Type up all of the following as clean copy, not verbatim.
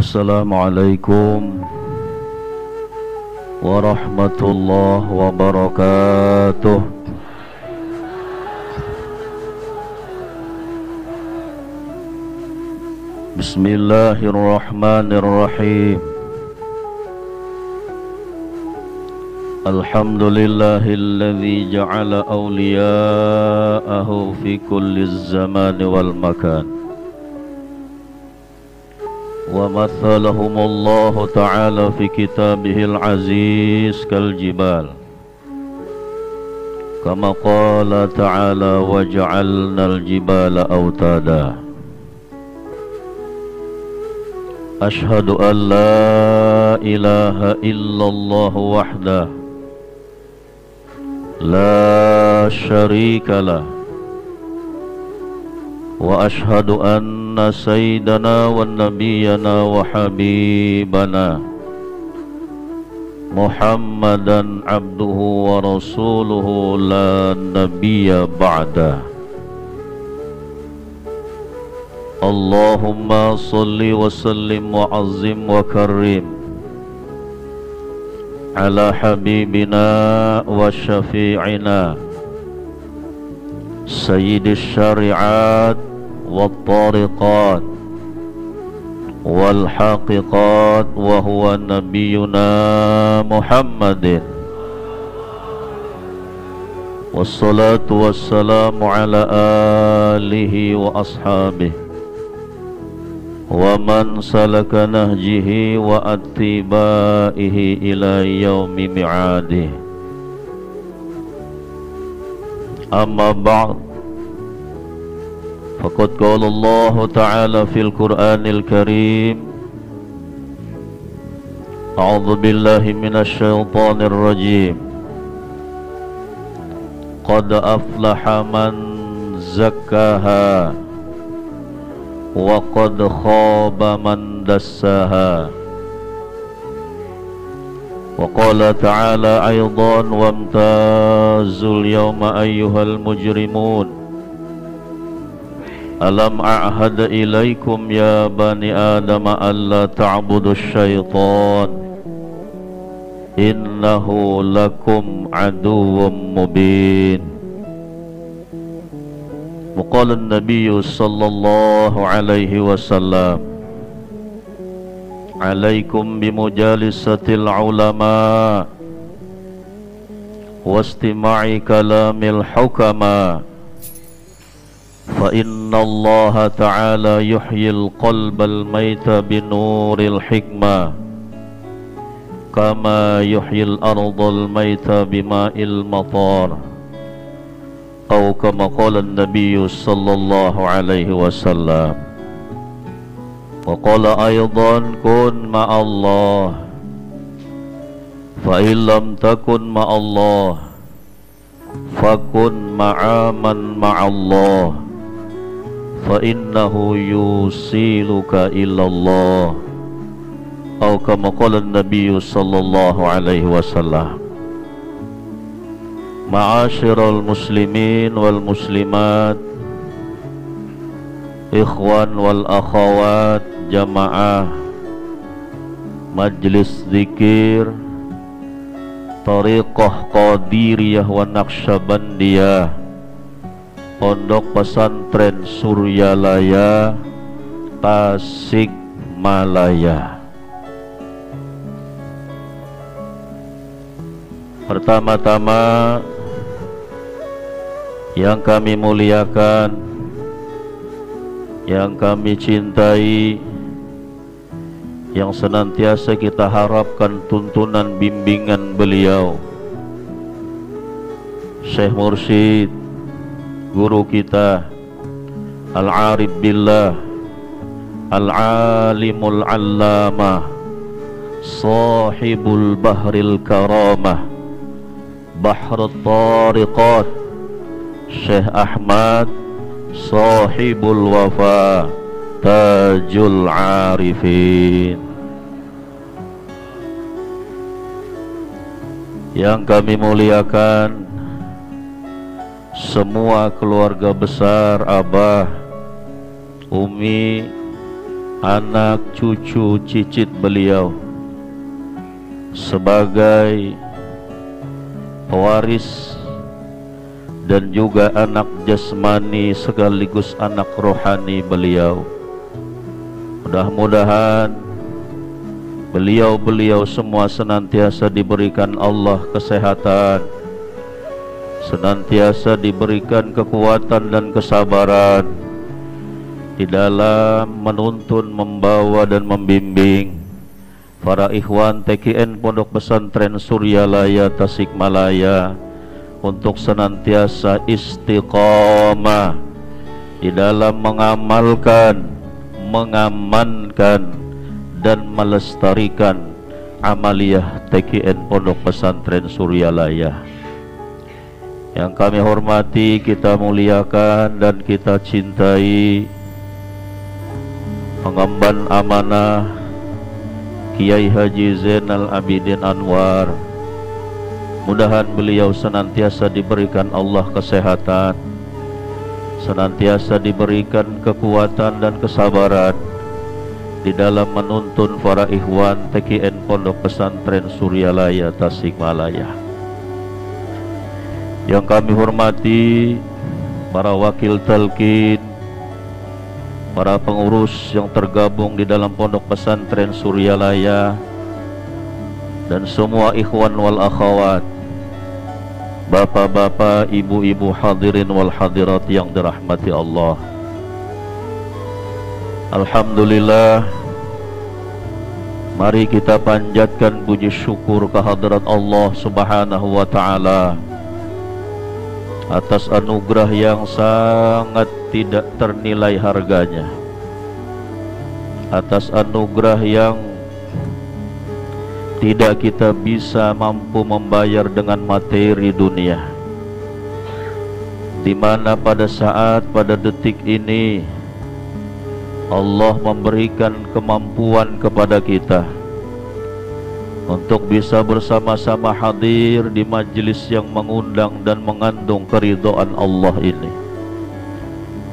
Assalamualaikum warahmatullahi wabarakatuh. Bismillahirrahmanirrahim. Alhamdulillahilladzi ja'ala awliya'ahu fi kulli zamani wal makan. Wa mathalahumullahu ta'ala fi kitabihil aziz kal jibal. Kama qala ta'ala wa ja'alnal jibala awtada. Ashhadu an la ilaha illallah wahdah la syarika lah wa ashhadu anna sayyidana wa nabiyyana wa habibana Muhammadan abduhu wa rasuluhu la nabiyya ba'da. Allahumma salli wa sallim wa azim wa karim ala habibina wa syafi'ina sayyidis syari'at wa tariqat wal haqiqat wa huwa nabiyuna Muhammadin. Wassalatu wassalamu ala alihi wa ashabihi wa man salaka nahjihi wa attibaihi ila yaumi mi'adih. Amma ba'd, faqad qala Allah ta'ala fil Qur'anil Karim, a'udzu billahi minasy syaithanir rajim. Qad aflaha man zakkaha wa qad khaba man dassaha. Wa qala ta'ala aidan wamtazul yawma ayyuhal mujrimun alam a'had ilaikum ya bani adama alla ta'budus syaitan innahu lakum aduwwum mubin. Waqala an-nabiyyu sallallahu alaihi wasallam, alaikum bimujalisatil ulama wastima'i kalamil hukama fa inna Allah ta'ala yuhyil qalbal mayta binuril hikmah kama yuhyil ardal mayta bima'il matar. Atau kama qala an-nabiyyu sallallahu alaihi wasallam. Wa qala aidan kun ma'allah fa illam takun ma'allah fakun ma'aman ma'allah fa innahu yusiluka ilallah. Atau kama qala an-nabiyyu sallallahu alaihi wasallam. Ma'asyiral muslimin wal muslimat, ikhwan wal akhawat, jamaah majlis zikir Thariqah Qadiriyah wa Naqsyabandiyah, Pondok Pesantren Suryalaya, Tasikmalaya. Pertama-tama yang kami muliakan, yang kami cintai, yang senantiasa kita harapkan tuntunan bimbingan beliau, Syekh Mursyid, guru kita, Al-Arif Billah, Al-Alimul Allamah, Sahibul Bahril Karamah, Bahrut Tariqat, Syekh Ahmad Sahibul Wafa, Tajul Arifin. Yang kami muliakan semua keluarga besar Abah, Umi, anak cucu cicit beliau sebagai pewaris dan juga anak jasmani sekaligus anak rohani beliau. Mudah-mudahan beliau semua senantiasa diberikan Allah kesehatan, senantiasa diberikan kekuatan dan kesabaran di dalam menuntun, membawa dan membimbing para ikhwan TKN Pondok Pesantren Suryalaya Tasikmalaya untuk senantiasa istiqamah di dalam mengamalkan, mengamankan dan melestarikan amaliyah TKN Pondok Pesantren Suryalaya. Yang kami hormati, kita muliakan dan kita cintai pengemban amanah Kiai Haji Zainal Abidin Anwar. Mudahan beliau senantiasa diberikan Allah kesehatan, senantiasa diberikan kekuatan dan kesabaran di dalam menuntun para ikhwan TKN Pondok Pesantren Suryalaya Tasikmalaya. Yang kami hormati para wakil talqin, para pengurus yang tergabung di dalam Pondok Pesantren Suryalaya, dan semua ikhwan wal akhwat, bapak-bapak, ibu-ibu, hadirin wal hadirat yang dirahmati Allah. Alhamdulillah, mari kita panjatkan puji syukur kehadirat Allah Subhanahu wa ta'ala atas anugerah yang sangat tidak ternilai harganya, atas anugerah yang tidak kita bisa mampu membayar dengan materi dunia, di mana pada saat, pada detik ini Allah memberikan kemampuan kepada kita untuk bisa bersama-sama hadir di majelis yang mengundang dan mengandung keridhaan Allah ini.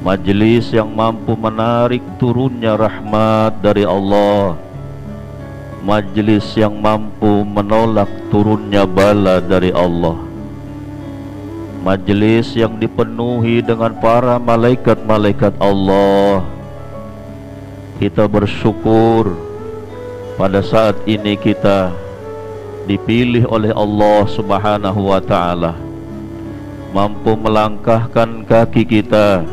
Majelis yang mampu menarik turunnya rahmat dari Allah, majelis yang mampu menolak turunnya bala dari Allah, majelis yang dipenuhi dengan para malaikat-malaikat Allah. Kita bersyukur pada saat ini kita dipilih oleh Allah Subhanahu wa ta'ala, mampu melangkahkan kaki kita,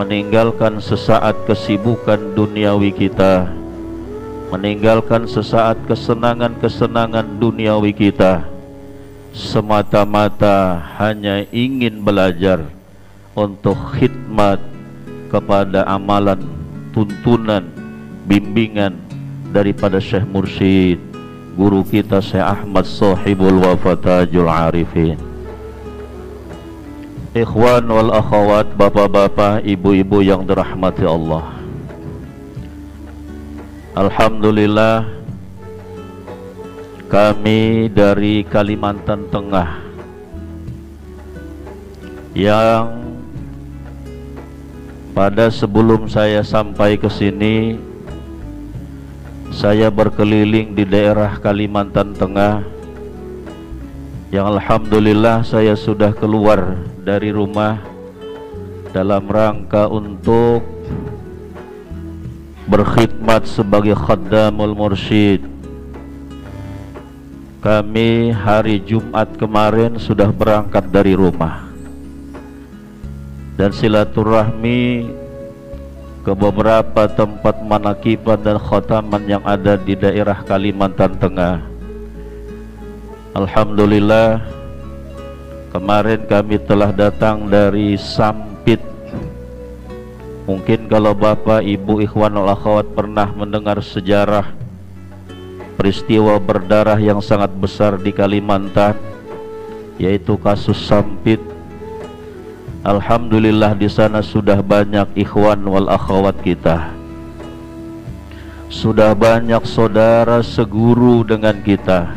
meninggalkan sesaat kesibukan duniawi kita, meninggalkan sesaat kesenangan-kesenangan duniawi kita, semata-mata hanya ingin belajar untuk khidmat kepada amalan, tuntunan, bimbingan daripada Syekh Mursyid, guru kita Syekh Ahmad Sahibul Wafatajul Arifin. Ikhwan wal akhwat, bapak-bapak, ibu-ibu yang dirahmati Allah, alhamdulillah kami dari Kalimantan Tengah yang pada sebelum saya sampai ke sini, saya berkeliling di daerah Kalimantan Tengah, yang alhamdulillah saya sudah keluar dari rumah dalam rangka untuk berkhidmat sebagai khaddamul mursyid. Kami hari Jumat kemarin sudah berangkat dari rumah dan silaturahmi ke beberapa tempat manakiban dan khotaman yang ada di daerah Kalimantan Tengah. Alhamdulillah, kemarin kami telah datang dari Sampit. Mungkin kalau bapak, ibu, ikhwan wal akhwat pernah mendengar sejarah peristiwa berdarah yang sangat besar di Kalimantan, yaitu kasus Sampit. Alhamdulillah di sana sudah banyak ikhwan wal akhwat kita, sudah banyak saudara seguru dengan kita,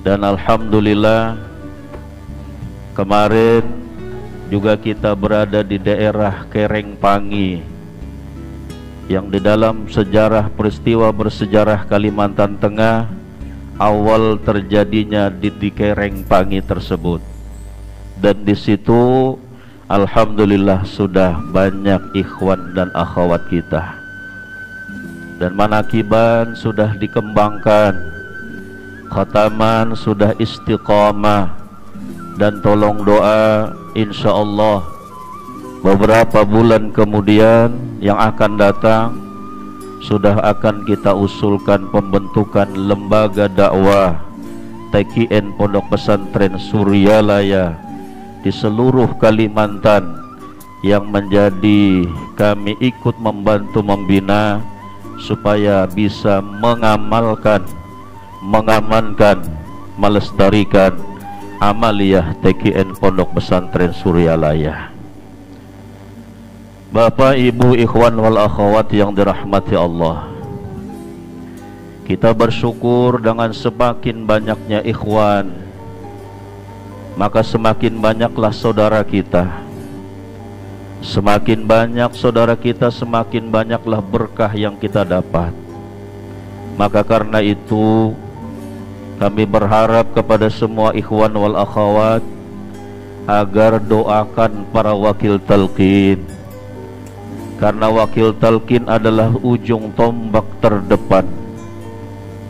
dan alhamdulillah kemarin juga kita berada di daerah Kerengpangi yang di dalam sejarah peristiwa bersejarah Kalimantan Tengah awal terjadinya di Kerengpangi tersebut. Dan di situ alhamdulillah sudah banyak ikhwan dan akhwat kita, dan manakiban sudah dikembangkan, khataman sudah istiqamah, dan tolong doa insyaallah beberapa bulan kemudian yang akan datang sudah akan kita usulkan pembentukan lembaga dakwah TKN Pondok Pesantren Suryalaya di seluruh Kalimantan, yang menjadi kami ikut membantu membina supaya bisa mengamalkan, mengamankan, melestarikan amaliyah TKN Pondok Pesantren Suryalaya. Bapak, Ibu, ikhwan wal akhwat yang dirahmati Allah, kita bersyukur dengan semakin banyaknya ikhwan, maka semakin banyaklah saudara kita. Semakin banyak saudara kita, semakin banyaklah berkah yang kita dapat. Maka karena itu kami berharap kepada semua ikhwan wal akhwat agar doakan para wakil talqin, karena wakil talqin adalah ujung tombak terdepan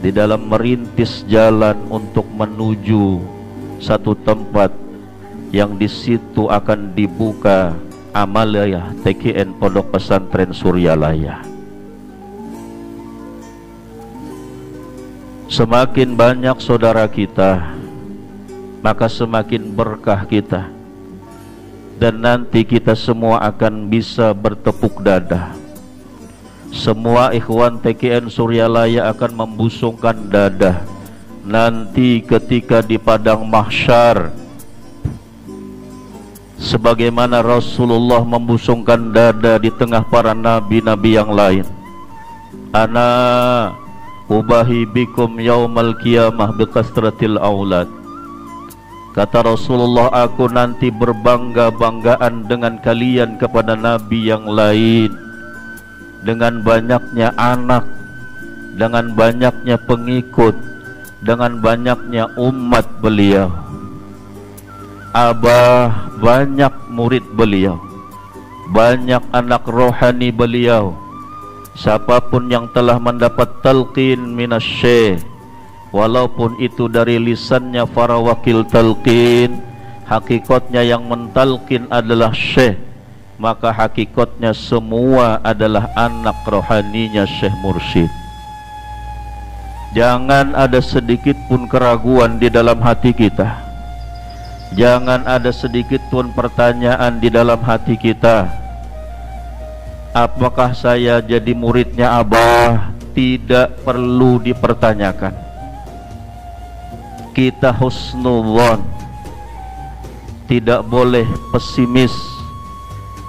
di dalam merintis jalan untuk menuju satu tempat yang di situ akan dibuka amaliyah TKN Pondok Pesantren Suryalaya. Semakin banyak saudara kita, maka semakin berkah kita, dan nanti kita semua akan bisa bertepuk dada. Semua ikhwan TKN Suryalaya akan membusungkan dada nanti ketika di padang mahsyar, sebagaimana Rasulullah membusungkan dada di tengah para nabi-nabi yang lain. Ana ubahi bikum yaumal qiyamah biqastratil aulad. Kata Rasulullah, aku nanti berbangga-banggaan dengan kalian kepada nabi yang lain, dengan banyaknya anak, dengan banyaknya pengikut, dengan banyaknya umat beliau. Abah banyak murid beliau, banyak anak rohani beliau. Siapapun yang telah mendapat talqin minasy-syekh, walaupun itu dari lisannya para wakil talqin, hakikatnya yang mentalqin adalah syekh, maka hakikatnya semua adalah anak rohaninya Syekh Mursyid. Jangan ada sedikit pun keraguan di dalam hati kita. Jangan ada sedikit pun pertanyaan di dalam hati kita. Apakah saya jadi muridnya Abah? Tidak perlu dipertanyakan. Kita husnudzon, tidak boleh pesimis.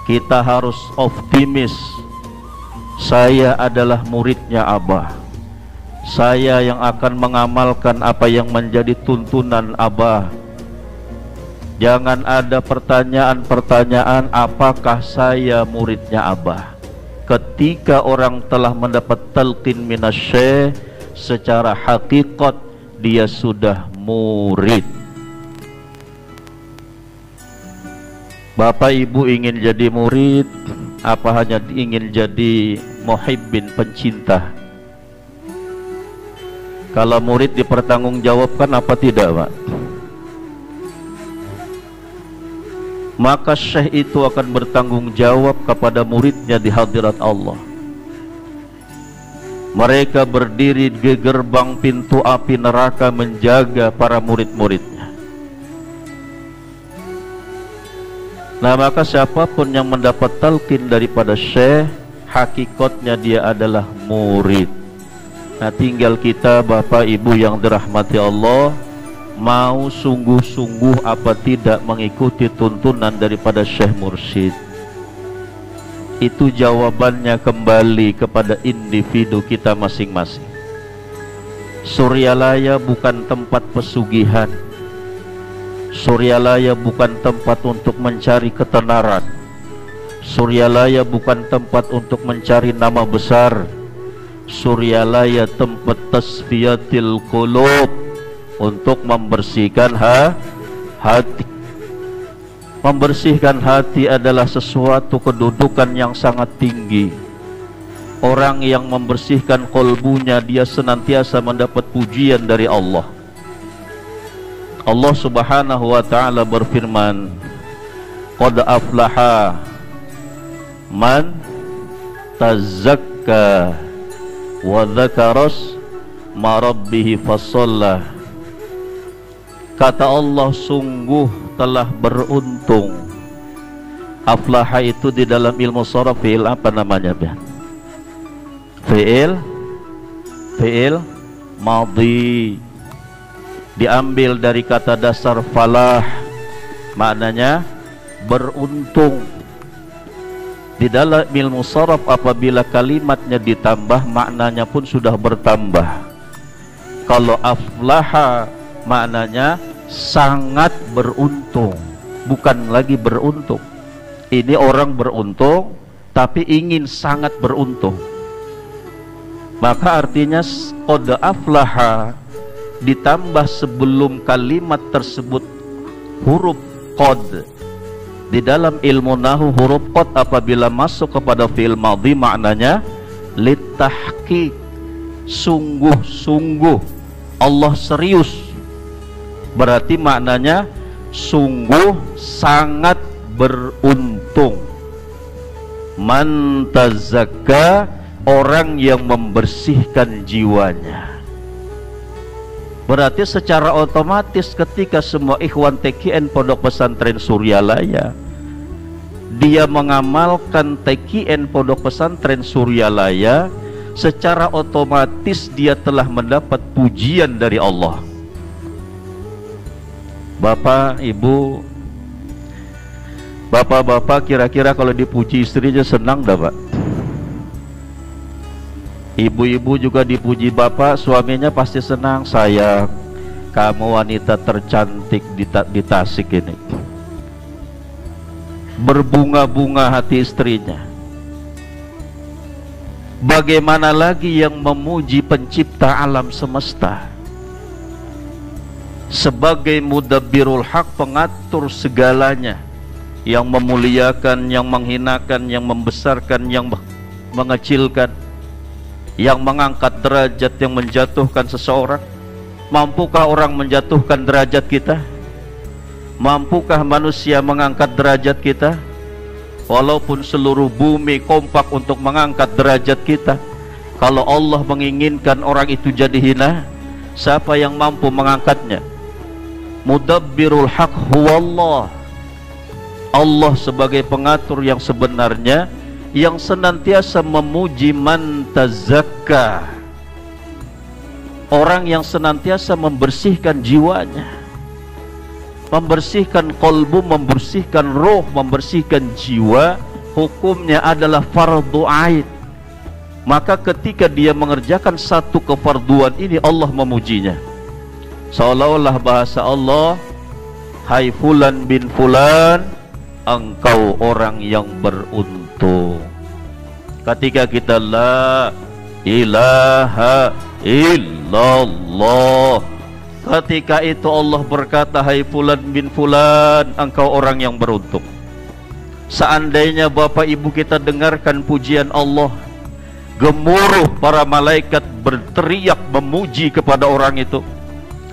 Kita harus optimis. Saya adalah muridnya Abah. Saya yang akan mengamalkan apa yang menjadi tuntunan Abah. Jangan ada pertanyaan-pertanyaan apakah saya muridnya Abah. Ketika orang telah mendapat talqin minasy-syekh, secara hakikat dia sudah murid. Bapak Ibu ingin jadi murid, apa hanya ingin jadi muhibbin, pencinta? Kalau murid dipertanggungjawabkan apa tidak, Pak? Maka syekh itu akan bertanggung jawab kepada muridnya di hadirat Allah. Mereka berdiri di gerbang pintu api neraka menjaga para murid-muridnya. Nah, maka siapapun yang mendapat talqin daripada syekh, hakikatnya dia adalah murid. Nah, tinggal kita Bapak Ibu yang dirahmati Allah, mau sungguh-sungguh apa tidak mengikuti tuntunan daripada Syekh Mursyid. Itu jawabannya kembali kepada individu kita masing-masing. Suryalaya bukan tempat pesugihan. Suryalaya bukan tempat untuk mencari ketenaran. Suryalaya bukan tempat untuk mencari nama besar. Suryalaya tempat tasfiyatil qulub, untuk membersihkan hati. Membersihkan hati adalah sesuatu kedudukan yang sangat tinggi. Orang yang membersihkan kolbunya, dia senantiasa mendapat pujian dari Allah. Allah Subhanahu wa ta'ala berfirman, qad aflaha man tazakka wa dzakaras ma rabbih fasalla. Kata Allah, sungguh telah beruntung. Aflaha itu di dalam ilmu sharaf fi'il apa namanya, Bian? Fi'il madhi, diambil dari kata dasar falah, maknanya beruntung. Di dalam ilmu sharaf apabila kalimatnya ditambah, maknanya pun sudah bertambah. Kalau aflaha maknanya sangat beruntung, bukan lagi beruntung. Ini orang beruntung tapi ingin sangat beruntung. Maka artinya qad aflaha ditambah sebelum kalimat tersebut huruf qad. Di dalam ilmu nahwu huruf qad apabila masuk kepada fi'il madhi maknanya litahqiq, sungguh-sungguh, Allah serius. Berarti maknanya sungguh sangat beruntung. Man tazakka, orang yang membersihkan jiwanya. Berarti secara otomatis ketika semua ikhwan TKN Pondok Pesantren Suryalaya dia mengamalkan TKN Pondok Pesantren Suryalaya, secara otomatis dia telah mendapat pujian dari Allah. Bapak, Ibu, bapak-bapak kira-kira kalau dipuji istrinya senang dah, Pak? Ibu-ibu juga dipuji bapak, suaminya pasti senang. Sayang, kamu wanita tercantik di Tasik ini. Berbunga-bunga hati istrinya. Bagaimana lagi yang memuji pencipta alam semesta? Sebagai mudabbirul haq, pengatur segalanya, yang memuliakan, yang menghinakan, yang membesarkan, yang mengecilkan, yang mengangkat derajat, yang menjatuhkan seseorang. Mampukah orang menjatuhkan derajat kita? Mampukah manusia mengangkat derajat kita? Walaupun seluruh bumi kompak untuk mengangkat derajat kita, kalau Allah menginginkan orang itu jadi hina, siapa yang mampu mengangkatnya? Mudabbirul haq huwallah. Allah sebagai pengatur yang sebenarnya, yang senantiasa memuji man tazakka, orang yang senantiasa membersihkan jiwanya, membersihkan kolbu, membersihkan roh, membersihkan jiwa. Hukumnya adalah fardu ain. Maka ketika dia mengerjakan satu kefarduan ini, Allah memujinya. Seolah-olah bahasa Allah, hai fulan bin fulan, engkau orang yang beruntung. Ketika kita la ilaha illallah, ketika itu Allah berkata, hai fulan bin fulan, engkau orang yang beruntung. Seandainya bapak ibu kita dengarkan pujian Allah, gemuruh para malaikat berteriak memuji kepada orang itu.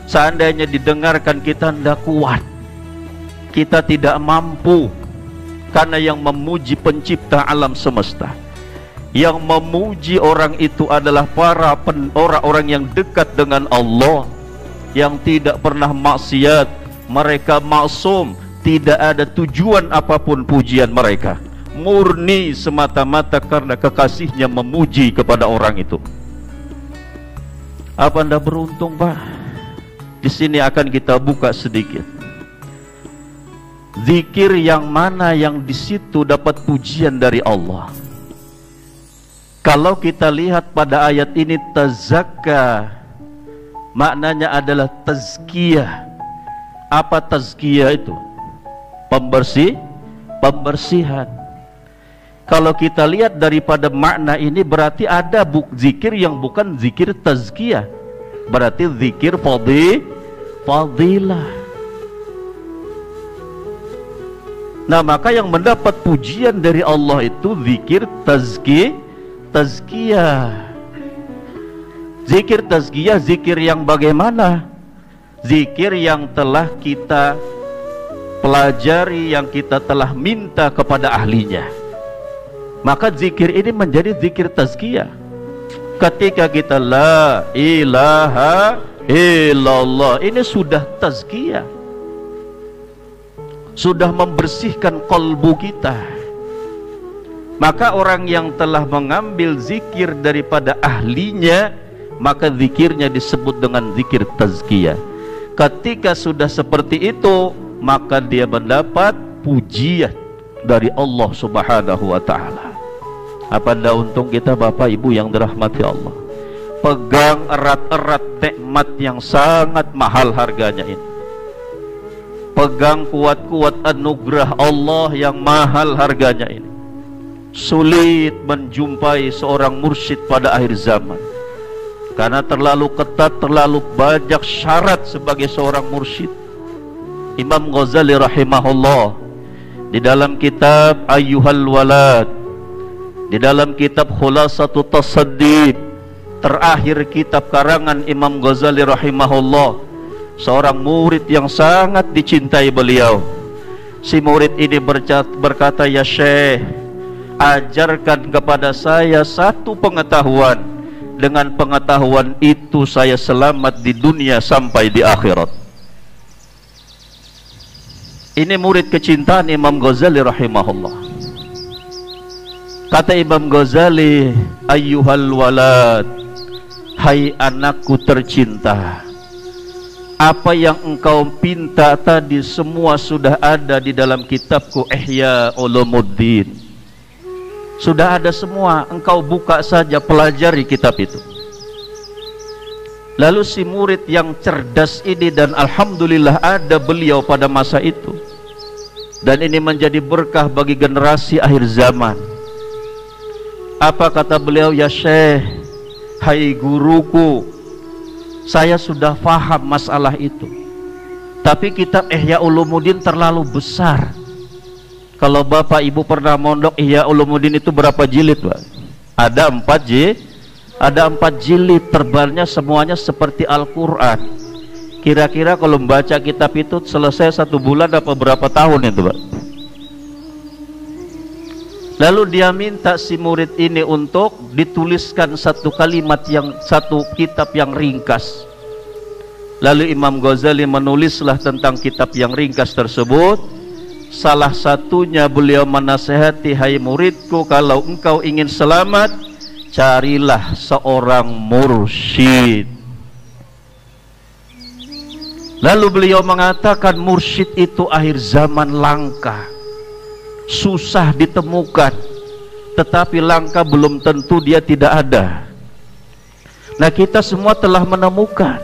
Seandainya didengarkan, kita tidak kuat, kita tidak mampu. Karena yang memuji pencipta alam semesta, yang memuji orang itu adalah para orang-orang yang dekat dengan Allah, yang tidak pernah maksiat. Mereka maksum, tidak ada tujuan apapun pujian mereka, murni semata-mata karena kekasihnya memuji kepada orang itu. Apa Anda beruntung, Pak? Di sini akan kita buka sedikit. Zikir yang mana yang di situ dapat pujian dari Allah? Kalau kita lihat pada ayat ini, tazakka maknanya adalah tazkiyah. Apa tazkiyah itu? Pembersihan. Kalau kita lihat daripada makna ini, berarti ada zikir yang bukan zikir tazkiyah, berarti zikir fadilah. Nah, maka yang mendapat pujian dari Allah itu zikir tazkiyah. Zikir tazkiyah, zikir yang bagaimana? Zikir yang telah kita pelajari, yang kita telah minta kepada ahlinya. Maka zikir ini menjadi zikir tazkiyah. Ketika kita la ilaha illallah, ini sudah tazkiyah, sudah membersihkan kalbu kita. Maka orang yang telah mengambil zikir daripada ahlinya, maka zikirnya disebut dengan zikir tazkiyah. Ketika sudah seperti itu, maka dia mendapat pujian dari Allah Subhanahu wa ta'ala. Apa ndak untung kita Bapak Ibu yang dirahmati Allah, pegang erat-erat nikmat yang sangat mahal harganya ini. Pegang kuat-kuat anugerah Allah yang mahal harganya ini. Sulit menjumpai seorang mursyid pada akhir zaman, karena terlalu ketat, terlalu banyak syarat sebagai seorang mursyid. Imam Ghazali rahimahullah di dalam kitab Ayyuhal Walad, di dalam kitab Khulasatut Tasaddid, terakhir kitab karangan Imam Ghazali rahimahullah, seorang murid yang sangat dicintai beliau. Si murid ini berkata, "Ya Syekh, ajarkan kepada saya satu pengetahuan. Dengan pengetahuan itu saya selamat di dunia sampai di akhirat." Ini murid kecintaan Imam Ghazali rahimahullah. Kata Imam Ghazali, "Ayyuhal walad, hai anakku tercinta, apa yang engkau pinta tadi semua sudah ada di dalam kitabku Ihya Ulumuddin. Sudah ada semua, engkau buka saja, pelajari kitab itu." Lalu si murid yang cerdas ini, dan alhamdulillah ada beliau pada masa itu, dan ini menjadi berkah bagi generasi akhir zaman. Apa kata beliau? "Ya Syekh, hai guruku, saya sudah faham masalah itu, tapi kitab Ihya Ulumuddin terlalu besar." Kalau Bapak Ibu pernah mondok, Ihya Ulumuddin itu berapa jilid, Pak? Ada 4 jilid, terbalnya semuanya seperti Al-Quran. Kira-kira kalau membaca kitab itu selesai 1 bulan apa berapa tahun itu, Pak? Lalu dia minta si murid ini untuk dituliskan satu kitab yang ringkas. Lalu Imam Ghazali menulislah tentang kitab yang ringkas tersebut. Salah satunya beliau menasihati, "Hai muridku, kalau engkau ingin selamat, carilah seorang mursyid." Lalu beliau mengatakan, mursyid itu akhir zaman langka, susah ditemukan, tetapi langka belum tentu dia tidak ada. Nah, kita semua telah menemukan.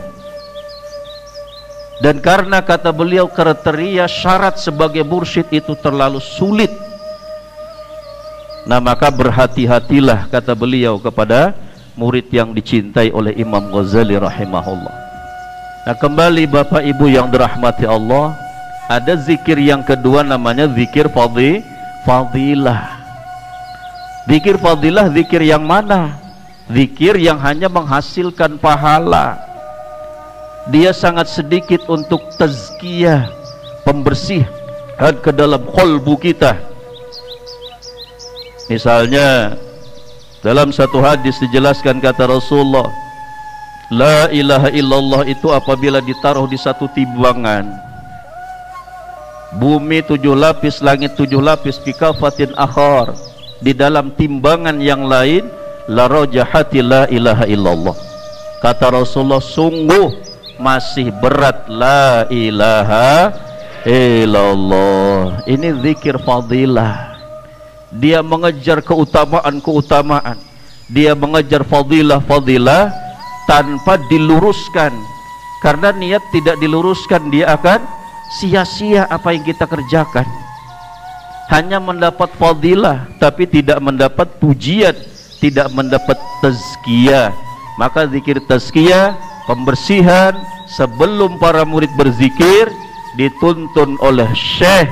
Dan karena kata beliau kriteria syarat sebagai mursyid itu terlalu sulit, nah maka berhati-hatilah, kata beliau, kepada murid yang dicintai oleh Imam Ghazali rahimahullah. Nah, kembali Bapak Ibu yang dirahmati Allah, ada zikir yang kedua namanya zikir fadilah. Zikir fadilah, zikir yang mana? Zikir yang hanya menghasilkan pahala. Dia sangat sedikit untuk tazkiyah, pembersihan ke dalam qalbu kita. Misalnya dalam satu hadis dijelaskan, kata Rasulullah, la ilaha illallah itu apabila ditaruh di satu timbangan, bumi 7 lapis, langit 7 lapis, bikafatin akhar, di dalam timbangan yang lain, la rajahati la ilaha illallah. Kata Rasulullah, sungguh masih berat la ilaha illallah. Ini zikir fadilah. Dia mengejar keutamaan-keutamaan, dia mengejar fadilah-fadilah tanpa diluruskan. Karena niat tidak diluruskan, dia akan sia-sia apa yang kita kerjakan. hanya mendapat fadilah tapi tidak mendapat pujian, tidak mendapat tazkiyah. Maka zikir tazkiyah, pembersihan sebelum para murid berzikir, dituntun oleh syekh,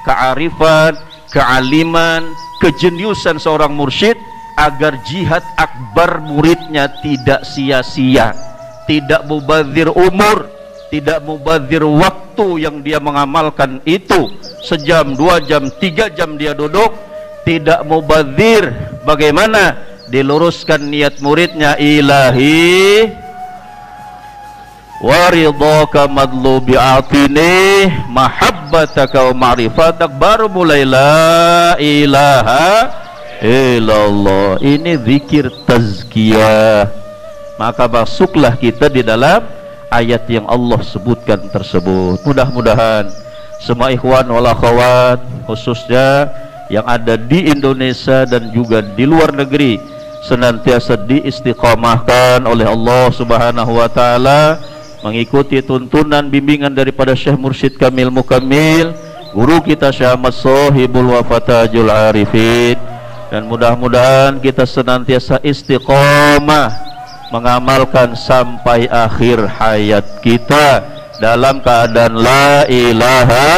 kearifan, kealiman, kejeniusan seorang mursyid, agar jihad akbar muridnya tidak sia-sia, tidak mubadzir umur, tidak mubadzir waktu yang dia mengamalkan itu. Sejam, 2 jam, 3 jam dia duduk, tidak mubadzir. Bagaimana? Diluruskan niat muridnya, ilahi waridhaka madlubi atini mahabbataka wa ma'rifatak, baru mulai la ilaha illallah. Ini zikir tazkiyah. Maka masuklah kita di dalam ayat yang Allah sebutkan tersebut. Mudah-mudahan semua ikhwan wal akhwat, khususnya yang ada di Indonesia dan juga di luar negeri, senantiasa diistiqamahkan oleh Allah Subhanahu wa taala, mengikuti tuntunan bimbingan daripada Syekh Mursyid Kamil Mukammil, guru kita Syekh Ahmad Shahibul Wafatajul Arifin. Dan mudah-mudahan kita senantiasa istiqamah mengamalkan sampai akhir hayat kita dalam keadaan la ilaha,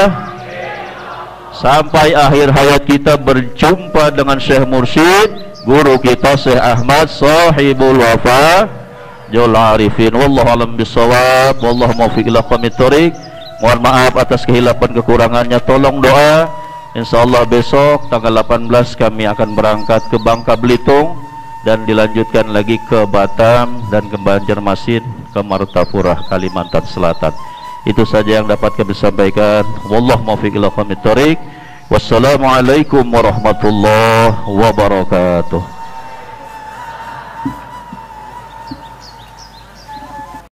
sampai akhir hayat kita berjumpa dengan Syekh Mursyid, guru kita Syekh Ahmad Shahibul Wafatajul Arifin. Wallahu alam bisawab, wallahu muwaffiq ila aqwamit thoriq. Mohon maaf atas kehilapan kekurangannya. Tolong doa. Insyaallah besok tanggal 18 kami akan berangkat ke Bangka Belitung dan dilanjutkan lagi ke Batam dan ke Banjarmasin, ke Martapura, Kalimantan Selatan. Itu saja yang dapat kami sampaikan. Wallahu muwaffiq ila aqwamit thoriq. Wassalamualaikum warahmatullahi wabarakatuh.